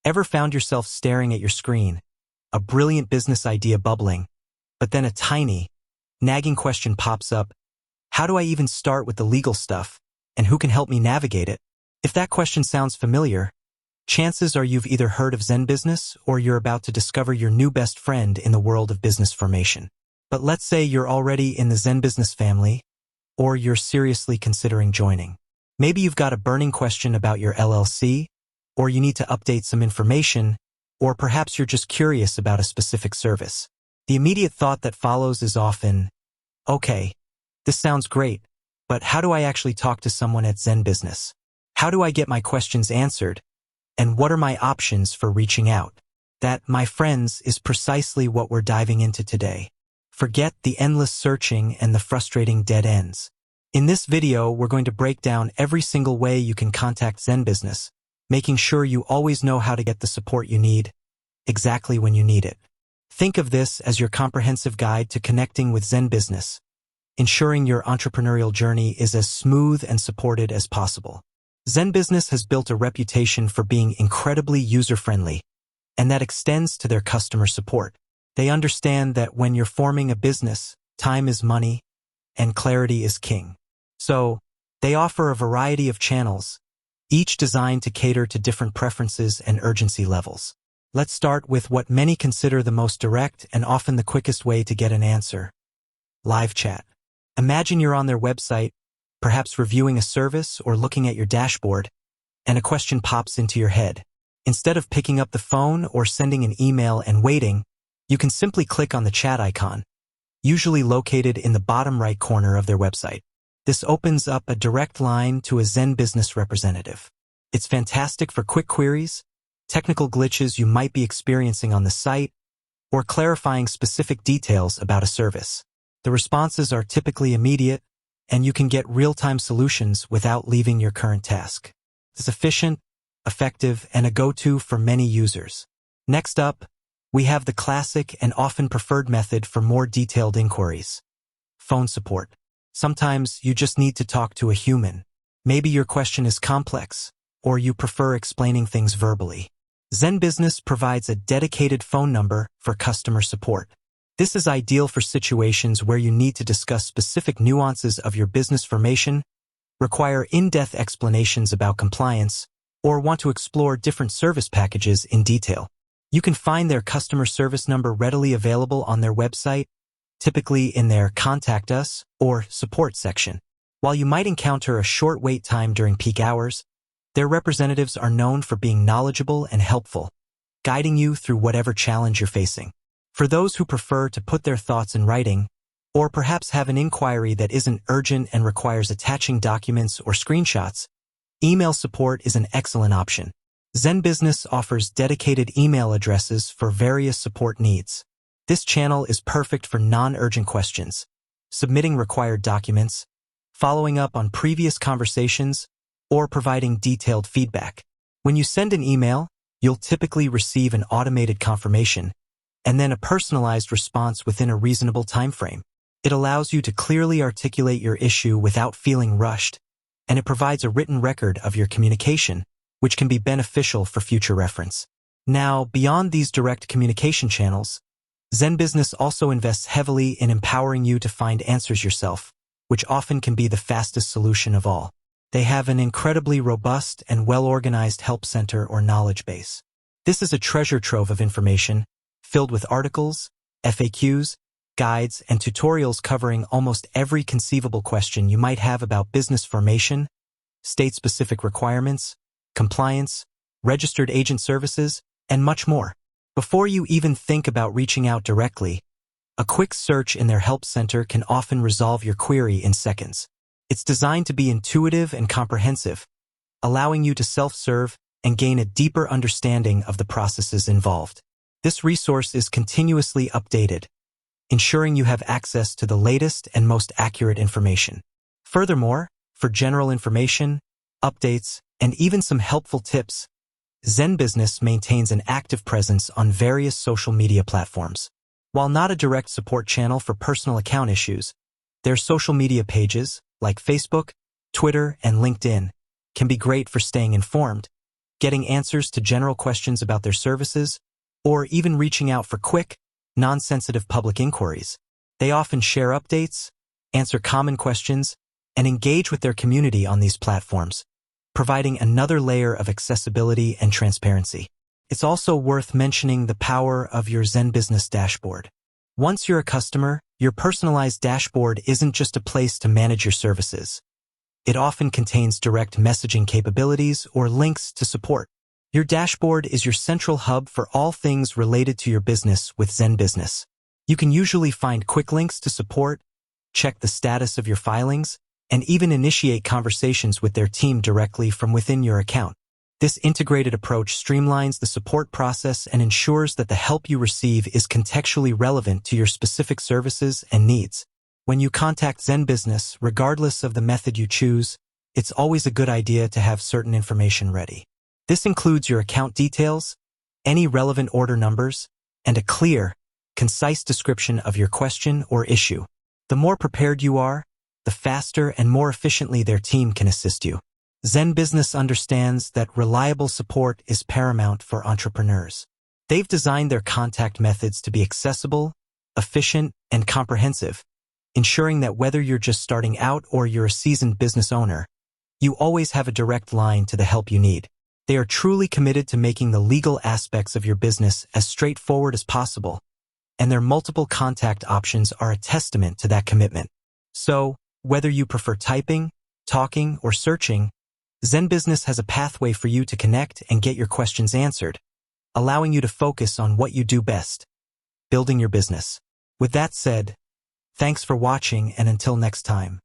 Ever found yourself staring at your screen, a brilliant business idea bubbling, but then a tiny, nagging question pops up? How do I even start with the legal stuff, and who can help me navigate it? If that question sounds familiar, chances are you've either heard of ZenBusiness or you're about to discover your new best friend in the world of business formation. But let's say you're already in the ZenBusiness family, or you're seriously considering joining. Maybe you've got a burning question about your LLC, or you need to update some information, or perhaps you're just curious about a specific service. The immediate thought that follows is often, okay, this sounds great, but how do I actually talk to someone at ZenBusiness? How do I get my questions answered? And what are my options for reaching out? That, my friends, is precisely what we're diving into today. Forget the endless searching and the frustrating dead ends. In this video, we're going to break down every single way you can contact ZenBusiness, making sure you always know how to get the support you need, exactly when you need it. Think of this as your comprehensive guide to connecting with ZenBusiness, ensuring your entrepreneurial journey is as smooth and supported as possible. ZenBusiness has built a reputation for being incredibly user-friendly, and that extends to their customer support. They understand that when you're forming a business, time is money, and clarity is king. So, they offer a variety of channels, each designed to cater to different preferences and urgency levels. Let's start with what many consider the most direct and often the quickest way to get an answer: live chat. Imagine you're on their website, perhaps reviewing a service or looking at your dashboard, and a question pops into your head. Instead of picking up the phone or sending an email and waiting, you can simply click on the chat icon, usually located in the bottom right corner of their website. This opens up a direct line to a ZenBusiness representative. It's fantastic for quick queries, technical glitches you might be experiencing on the site, or clarifying specific details about a service. The responses are typically immediate, and you can get real-time solutions without leaving your current task. It's efficient, effective, and a go-to for many users. Next up, we have the classic and often preferred method for more detailed inquiries: phone support. Sometimes you just need to talk to a human. Maybe your question is complex, or you prefer explaining things verbally. ZenBusiness provides a dedicated phone number for customer support. This is ideal for situations where you need to discuss specific nuances of your business formation, require in-depth explanations about compliance, or want to explore different service packages in detail. You can find their customer service number readily available on their website, typically in their Contact Us or Support section. While you might encounter a short wait time during peak hours, their representatives are known for being knowledgeable and helpful, guiding you through whatever challenge you're facing. For those who prefer to put their thoughts in writing, or perhaps have an inquiry that isn't urgent and requires attaching documents or screenshots, email support is an excellent option. ZenBusiness offers dedicated email addresses for various support needs. This channel is perfect for non-urgent questions, submitting required documents, following up on previous conversations, or providing detailed feedback. When you send an email, you'll typically receive an automated confirmation, and then a personalized response within a reasonable time frame. It allows you to clearly articulate your issue without feeling rushed, and it provides a written record of your communication, which can be beneficial for future reference. Now, beyond these direct communication channels, ZenBusiness also invests heavily in empowering you to find answers yourself, which often can be the fastest solution of all. They have an incredibly robust and well-organized help center or knowledge base. This is a treasure trove of information, filled with articles, FAQs, guides, and tutorials covering almost every conceivable question you might have about business formation, state-specific requirements, compliance, registered agent services, and much more. Before you even think about reaching out directly, a quick search in their help center can often resolve your query in seconds. It's designed to be intuitive and comprehensive, allowing you to self-serve and gain a deeper understanding of the processes involved. This resource is continuously updated, ensuring you have access to the latest and most accurate information. Furthermore, for general information, updates, and even some helpful tips, ZenBusiness maintains an active presence on various social media platforms. While not a direct support channel for personal account issues, their social media pages, like Facebook, Twitter, and LinkedIn, can be great for staying informed, getting answers to general questions about their services, or even reaching out for quick, non-sensitive public inquiries. They often share updates, answer common questions, and engage with their community on these platforms, providing another layer of accessibility and transparency. It's also worth mentioning the power of your ZenBusiness dashboard. Once you're a customer, your personalized dashboard isn't just a place to manage your services. It often contains direct messaging capabilities or links to support. Your dashboard is your central hub for all things related to your business with ZenBusiness. You can usually find quick links to support, check the status of your filings, and even initiate conversations with their team directly from within your account. This integrated approach streamlines the support process and ensures that the help you receive is contextually relevant to your specific services and needs. When you contact ZenBusiness, regardless of the method you choose, it's always a good idea to have certain information ready. This includes your account details, any relevant order numbers, and a clear, concise description of your question or issue. The more prepared you are, the faster and more efficiently their team can assist you. ZenBusiness understands that reliable support is paramount for entrepreneurs. They've designed their contact methods to be accessible, efficient, and comprehensive, ensuring that whether you're just starting out or you're a seasoned business owner, you always have a direct line to the help you need. They are truly committed to making the legal aspects of your business as straightforward as possible, and their multiple contact options are a testament to that commitment. So, whether you prefer typing, talking, or searching, ZenBusiness has a pathway for you to connect and get your questions answered, allowing you to focus on what you do best, building your business. With that said, thanks for watching, and until next time.